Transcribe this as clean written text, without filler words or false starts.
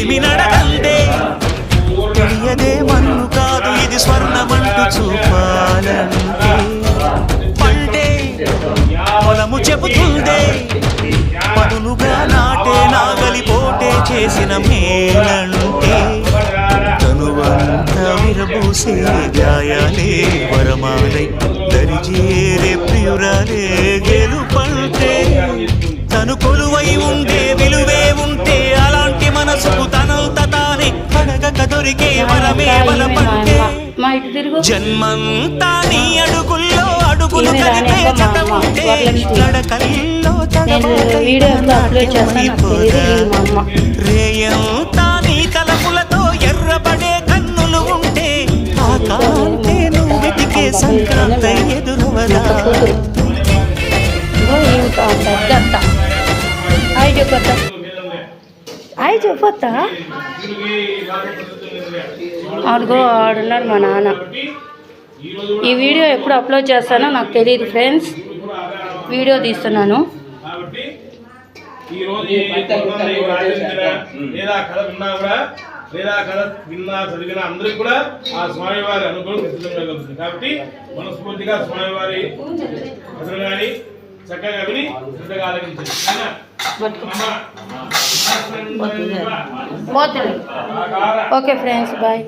చెలిమి నడకందే తెలియదే మన్ను కాదు ఇది స్వర్ణమంటూ చూపాలంటే పంటే పొలము చెబుతుందే పదునుగా నాటే నాగలి పోటే చేసిన మేలంటే తనువంతా విరబూసే గాయాలే వరమాలై దరిజేరే ప్రియురాలే గెలుపంటే తను కొలువై ఉండే విలువే ఉంటే అలాంటి మనసుకు తనంత తానే అడగక దొరికే వరమే బలపంటే జన్మంతా నీ అడుగుల్లో అడుగులు కలిపే జత ఉంటే నడకల్లో రేయంతా నీ తలపులతో ఎర్రబడే కన్నులు ఉంటే ఆ కాంతే నువ్వు వెతికే సంక్రాంత ఎదురువదా అయి చెప్పొత్తా అడుగో ఆడున్నాడు మా నాన్న. ఈ వీడియో ఎప్పుడు అప్లోడ్ చేస్తానో నాకు తెలియదు ఫ్రెండ్స్, వీడియో తీస్తున్నాను. లేదా కథ విన్నా చదివినా అందరికి కూడా ఆ స్వామివారి అనుగ్రహం ఖచ్చితంగా కలుగుతుంది. కాబట్టి మనస్ఫూర్తిగా స్వామివారి కథలు కానీ చక్కగా విని శ్రద్ధగా ఆలకించండి. Okay friends, bye.